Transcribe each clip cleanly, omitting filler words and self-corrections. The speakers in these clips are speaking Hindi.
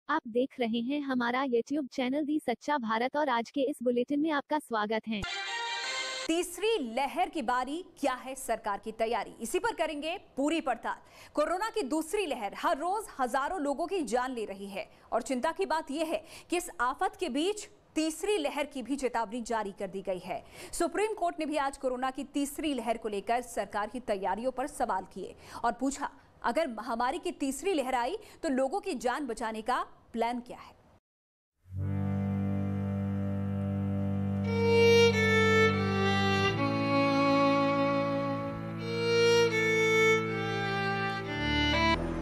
आप देख रहे हैं हमारा YouTube चैनल दी सच्चा भारत और आज के इस बुलेटिन में आपका स्वागत है। तीसरी लहर की बारी, क्या है सरकार की तैयारी, इसी पर करेंगे पूरी पड़ताल। कोरोना की दूसरी लहर हर रोज हजारों लोगों की जान ले रही है और चिंता की बात यह है कि इस आफत के बीच तीसरी लहर की भी चेतावनी जारी कर दी गई है। सुप्रीम कोर्ट ने भी आज कोरोना की तीसरी लहर को लेकर सरकार की तैयारियों पर सवाल किए और पूछा, अगर महामारी की तीसरी लहर आई तो लोगों की जान बचाने का प्लान क्या है।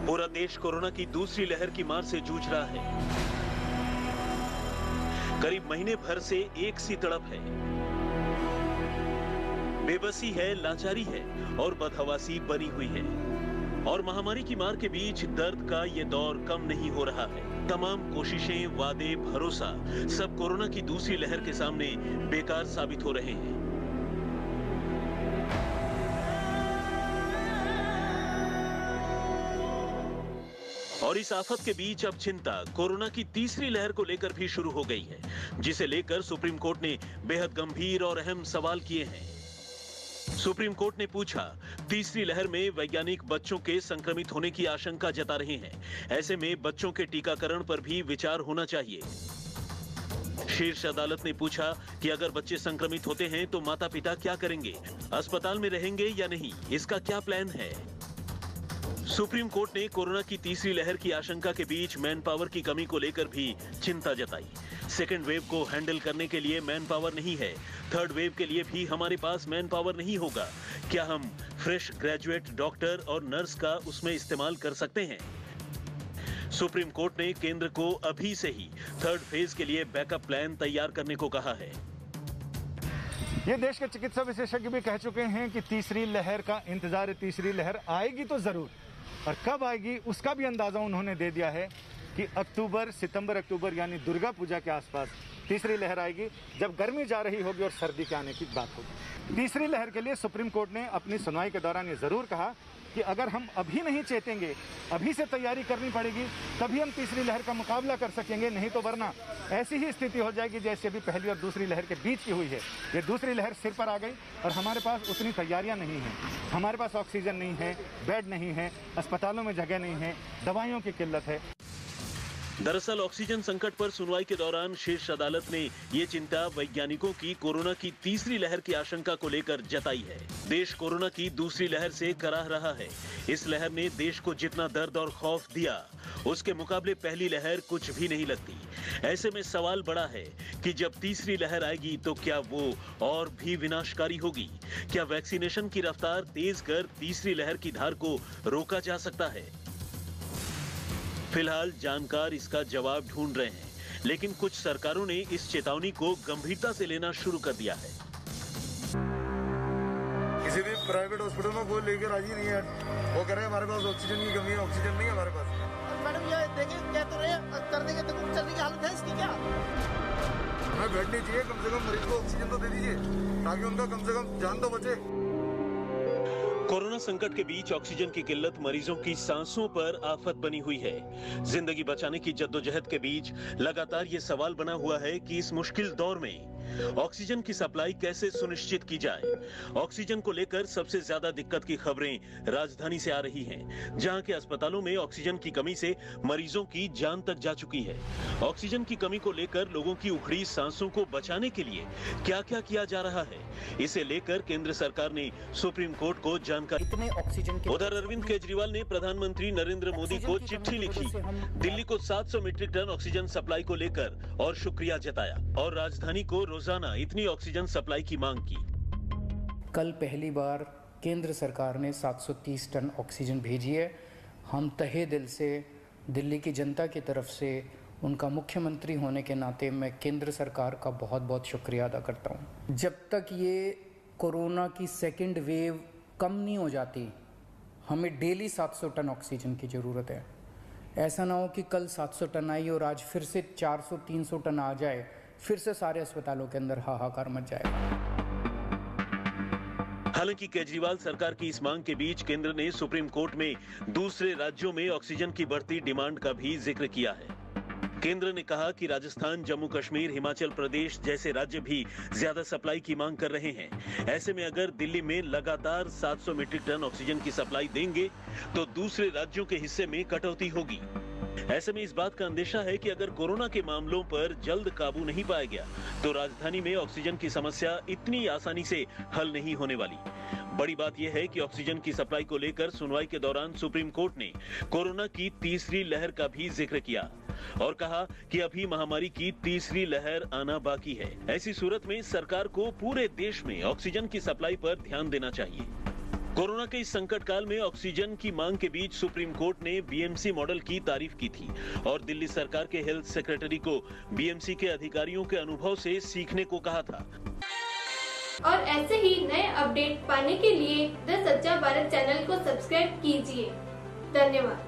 पूरा देश कोरोना की दूसरी लहर की मार से जूझ रहा है। करीब महीने भर से एक सी तड़प है, बेबसी है, लाचारी है और बदहवासी बनी हुई है। और महामारी की मार के बीच दर्द का ये दौर कम नहीं हो रहा है। तमाम कोशिशें, वादे, भरोसा सब कोरोना की दूसरी लहर के सामने बेकार साबित हो रहे हैं। और इस आफत के बीच अब चिंता कोरोना की तीसरी लहर को लेकर भी शुरू हो गई है, जिसे लेकर सुप्रीम कोर्ट ने बेहद गंभीर और अहम सवाल किए हैं। सुप्रीम कोर्ट ने पूछा, तीसरी लहर में वैज्ञानिक बच्चों के संक्रमित होने की आशंका जता रहे हैं, ऐसे में बच्चों के टीकाकरण पर भी विचार होना चाहिए। शीर्ष अदालत ने पूछा कि अगर बच्चे संक्रमित होते हैं तो माता पिता क्या करेंगे, अस्पताल में रहेंगे या नहीं, इसका क्या प्लान है। सुप्रीम कोर्ट ने कोरोना की तीसरी लहर की आशंका के बीच मैन पावर की कमी को लेकर भी चिंता जताई। सेकेंड वेव को हैंडल करने के लिए मैन पावर नहीं है, थर्ड वेव के लिए भी हमारे पास मैन पावर नहीं होगा। क्या हम फ्रेश ग्रेजुएट डॉक्टर और नर्स का उसमें इस्तेमाल कर सकते हैं? सुप्रीम कोर्ट ने केंद्र को अभी से ही थर्ड फेज के लिए बैकअप प्लान तैयार करने को कहा है। ये देश के चिकित्सा विशेषज्ञ भी कह चुके हैं कि तीसरी लहर का इंतजार है, तीसरी लहर आएगी तो जरूर, और कब आएगी उसका भी अंदाजा उन्होंने दे दिया है कि सितंबर अक्टूबर यानी दुर्गा पूजा के आसपास तीसरी लहर आएगी, जब गर्मी जा रही होगी और सर्दी के आने की बात होगी। तीसरी लहर के लिए सुप्रीम कोर्ट ने अपनी सुनवाई के दौरान ये जरूर कहा कि अगर हम अभी नहीं चेतेंगे, अभी से तैयारी करनी पड़ेगी, तभी हम तीसरी लहर का मुकाबला कर सकेंगे, नहीं तो वरना ऐसी ही स्थिति हो जाएगी जैसे अभी पहली और दूसरी लहर के बीच की हुई है। ये दूसरी लहर सिर पर आ गई और हमारे पास उतनी तैयारियां नहीं हैं। हमारे पास ऑक्सीजन नहीं है, बेड नहीं है, अस्पतालों में जगह नहीं है, दवाइयों की किल्लत है। दरअसल ऑक्सीजन संकट पर सुनवाई के दौरान शीर्ष अदालत ने ये चिंता वैज्ञानिकों की कोरोना की तीसरी लहर की आशंका को लेकर जताई है। देश कोरोना की दूसरी लहर से कराह रहा है। इस लहर ने देश को जितना दर्द और खौफ दिया, उसके मुकाबले पहली लहर कुछ भी नहीं लगती। ऐसे में सवाल बड़ा है कि जब तीसरी लहर आएगी तो क्या वो और भी विनाशकारी होगी? क्या वैक्सीनेशन की रफ्तार तेज कर तीसरी लहर की धार को रोका जा सकता है? फिलहाल जानकार इसका जवाब ढूंढ रहे हैं, लेकिन कुछ सरकारों ने इस चेतावनी को गंभीरता से लेना शुरू कर दिया है। किसी भी प्राइवेट हॉस्पिटल में कोई लेकर राजी नहीं है, वो कह रहे हैं हमारे पास ऑक्सीजन की कमी है, ऑक्सीजन नहीं है हमारे पास। मैडम ये देखें, कह तो रहे हैं कर देंगे, तो चलने की हालत है इसकी क्या? हमें बेड नहीं चाहिए, कम से कम मरीज को ऑक्सीजन तो दे दीजिए ताकि उनका कम से कम जान तो बचे। कोरोना संकट के बीच ऑक्सीजन की किल्लत मरीजों की सांसों पर आफत बनी हुई है। जिंदगी बचाने की जद्दोजहद के बीच लगातार ये सवाल बना हुआ है कि इस मुश्किल दौर में ऑक्सीजन की सप्लाई कैसे सुनिश्चित की जाए। ऑक्सीजन को लेकर सबसे ज्यादा दिक्कत की खबरें राजधानी से आ रही हैं, जहां के अस्पतालों में ऑक्सीजन की कमी से मरीजों की जान तक जा चुकी है। ऑक्सीजन की कमी को लेकर लोगों की उखड़ी सांसों को बचाने के लिए क्या क्या किया जा रहा है, इसे लेकर केंद्र सरकार ने सुप्रीम कोर्ट को जानकारी। उधर अरविंद केजरीवाल ने प्रधानमंत्री नरेंद्र मोदी को चिट्ठी लिखी, दिल्ली को 700 मीट्रिक टन ऑक्सीजन सप्लाई को लेकर और शुक्रिया जताया और राजधानी को रोजाना इतनी ऑक्सीजन सप्लाई की मांग की। कल पहली बार केंद्र सरकार ने 730 टन ऑक्सीजन भेजी है। हम तहे दिल से दिल्ली की जनता की तरफ से उनका मुख्यमंत्री होने के नाते मैं केंद्र सरकार का बहुत बहुत शुक्रिया अदा करता हूँ। जब तक ये कोरोना की सेकेंड वेव कम नहीं हो जाती, हमें डेली 700 टन ऑक्सीजन की ज़रूरत है। ऐसा ना हो कि कल 700 टन आई और आज फिर से 400-300 टन आ जाए, फिर से सारे अस्पतालों के अंदर हाहाकार मच जाएगा। हालांकि केजरीवाल सरकार की इस मांग के बीच केंद्र ने सुप्रीम कोर्ट में दूसरे राज्यों में ऑक्सीजन की बढ़ती डिमांड का भी जिक्र किया है। केंद्र ने कहा कि राजस्थान, जम्मू कश्मीर, हिमाचल प्रदेश जैसे राज्य भी ज्यादा सप्लाई की मांग कर रहे हैं। ऐसे में अगर दिल्ली में लगातार 700 मीट्रिक टन ऑक्सीजन की सप्लाई देंगे तो दूसरे राज्यों के हिस्से में कटौती होगी। ऐसे में इस बात का अंदेशा है कि अगर कोरोना के मामलों पर जल्द काबू नहीं पाया गया तो राजधानी में ऑक्सीजन की समस्या इतनी आसानी से हल नहीं होने वाली। बड़ी बात यह है कि ऑक्सीजन की सप्लाई को लेकर सुनवाई के दौरान सुप्रीम कोर्ट ने कोरोना की तीसरी लहर का भी जिक्र किया और कहा कि अभी महामारी की तीसरी लहर आना बाकी है। ऐसी सूरत में सरकार को पूरे देश में ऑक्सीजन की सप्लाई पर ध्यान देना चाहिए। कोरोना के इस संकट काल में ऑक्सीजन की मांग के बीच सुप्रीम कोर्ट ने बीएमसी मॉडल की तारीफ की थी और दिल्ली सरकार के हेल्थ सेक्रेटरी को बीएमसी के अधिकारियों के अनुभव से सीखने को कहा था। और ऐसे ही नए अपडेट पाने के लिए द सच्चा भारत चैनल को सब्सक्राइब कीजिए। धन्यवाद।